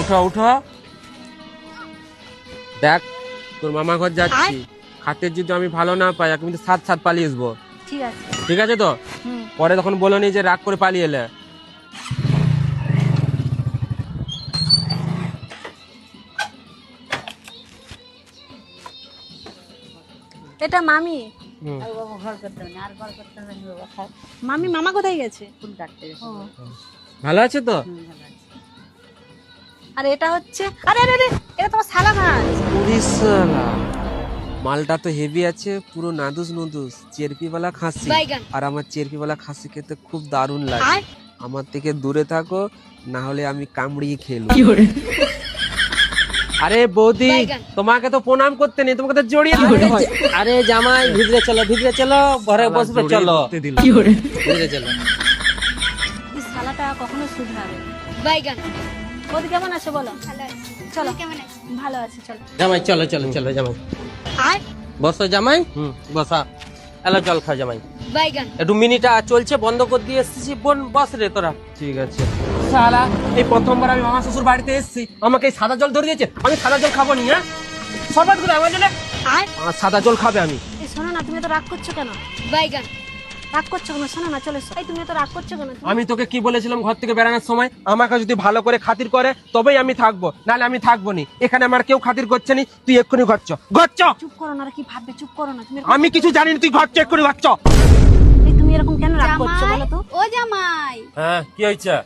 উঠো উঠো, দেখ তোর মামা ঘর যাচ্ছি, খাতের যদি আমি ভালো না পাই আমি কিন্তু সাত সাত পালিয়ে আসবো। ঠিক আছে। ঠিক আছে তো? পরে তখন বলো নি যে রাগ করে পালিয়ে এলে। এটা মামি। মামি মামা কোথায় গেছে? ভালো আছে তো? আর এটা হচ্ছে, আরে আরে আরে, এটা তোমার শালা মাছ। শালা মালটা তো হেভি আছে, পুরো নাদুস নুদুস চেরপিওয়ালা খাসি। আর আমার চেরপিওয়ালা খাসি খেতে খুব দারুণ লাগে। আমার থেকে দূরে থাকো, না হলে আমি কামড়িয়ে খেলবো। আরে বৌদি, তোমাকে তো প্রণাম করতে নেই, তোমাকে তো জড়িয়ে ধরতে হয়। আরে জামাই ভিতরে চলো, ঘরে বসবে চলো, ভিতরে চলো। এই শালাটা কখনো শুধরাবে বাইগান। বৌদি কেমন আছে বলো? ভালো আছে। চলো কেমন আছে? ভালো আছে, চলো জামাই চলো জামাই। আয় বসো জামাই, বসা। এলো জল খা জামাই। বাইগান। একটু মিনিটা চলছে, বন্ধ করে দিয়ে এসেছি। বোন বস রে তোরা। ঠিক আছে। শালা এই প্রথমবার আমি মামা শ্বশুর বাড়িতে এসেছি, আমাকে এই সাদা জল ধরে দিয়েছে। আমি সাদা জল খাবো নি। হ্যাঁ, শরবত গুলো আমার জন্য। আয় সাদা জল খাবে আমি। এই শোনো না, তুমি তো রাগ করছো কেন? বাইগান রাগ করছো কেন? শোনো না, চলে এসো। এই তুমি তো রাগ করছো কেন? আমি তোকে কি বলেছিলাম ঘর থেকে বেরানোর সময়, আমাকে যদি ভালো করে খাতির করে তবেই আমি থাকবো, নাহলে আমি থাকবো নি। এখানে আমার কেউ খাতির করছে নি, তুই এক্ষুনি ঘরছ। চুপ করো না, কি ভাববে? চুপ করো না তুমি। আমি কিছু জানি না, তুই ঘরছ, এক্ষুনি ঘরছ। এই তুমি এরকম কেন রাগ করছো বলো তো? ও জামাই, হ্যাঁ কি হয়েছে?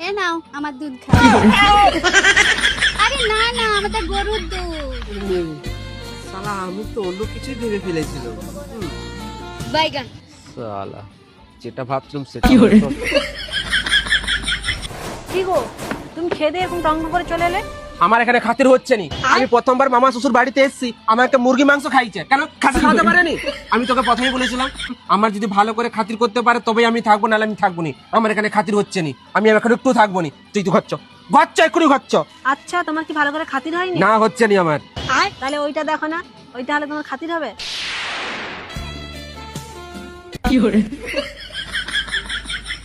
এ নাও আমার দুধ খাও। আরে না না, আমাদের গরুর দুধ। শালা আমি তো অন্য কিছুই ভেবে ফেলেছিলাম। বাইগান। শালা যেটা ভাবছিলাম সেটা। কি গো, তুমি খেয়ে দিয়ে এরকম টঙ্গ করে চলে এলে? আমার এখানে খাতির হচ্ছে নি। আমি প্রথমবার মামা শ্বশুর বাড়িতে এসেছি, আমাকে মুরগি মাংস খাইছে। কেন খাসি খাওয়াতে পারেনি? আমি তোকে প্রথমেই বলেছিলাম, আমার যদি ভালো করে খাতির করতে পারে তবেই আমি থাকবো, নাহলে আমি থাকবো নি। আমার এখানে খাতির হচ্ছে নি, আমি এখানে একটু থাকবো নি। তুই তো ঘরছ, এক্ষুনি ঘরছ। আচ্ছা, তোমার কি ভালো করে খাতির হয়নি? না হচ্ছে নি আমার। আয় তাহলে ওইটা দেখো না, ওইটা হলে তোমার খাতির হবে।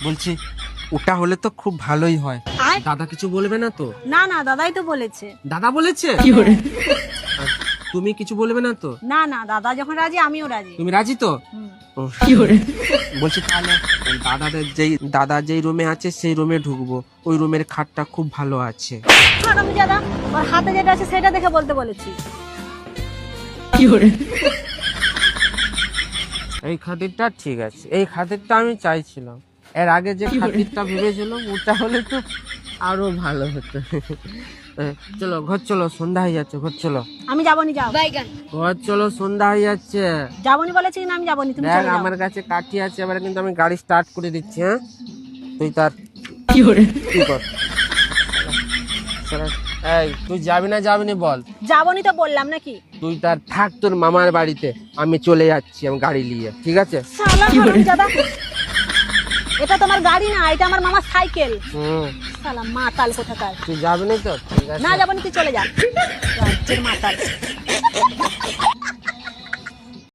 বলছি ওটা হলে তো খুব ভালোই হয়। আয় দাদা কিছু বলবে না তো? না না, দাদাই তো বলেছে। দাদা বলেছে? তুমি কিছু বলবে না তো? না না, দাদা যখন রাজি আমিও রাজি। তুমি রাজি তো? বলছি তাহলে দাদা যেই রুমে আছে সেই রুমে ঢুকবো। ওই রুমের খাটটা খুব ভালো আছে। দাদা ওর হাতে যেটা আছে সেটা দেখে বলতে বলেছি। এই খাতিরটা ঠিক আছে, এই খাতিরটা আমি চাইছিলাম। এর আগে যে খাতিরটা ভেবেছিলাম ওটা হলে তো আরো ভালো হতো। চলো ঘর চলো, সন্ধ্যা হয়ে যাচ্ছে, ঘর চলো। আমি যাবনি, যাও। বাইগান। ঘর চলো, সন্ধ্যা হয়ে যাচ্ছে। যাবনি বলেছি না, আমি যাবনি, তুমি চলে যাও। আমার কাছে কাঠি আছে, এবারে কিন্তু আমি গাড়ি স্টার্ট করে দিচ্ছি। হ্যাঁ, তুই তার কি কর। এই তুই যাবি না বল? যাবনি তো বললাম নাকি? তুই তার থাক তোর মামার বাড়িতে, আমি চলে যাচ্ছি আমি গাড়ি নিয়ে। ঠিক আছে? শালা হারামজাদা, এটা তোমার গাড়ি না, এটা আমার মামার সাইকেল। শালা মাতাল কোথাকার। তুই যাবি না তো? ঠিক আছে, না যাবনি, তুই চলে যা। রাজ্যের মাতাল।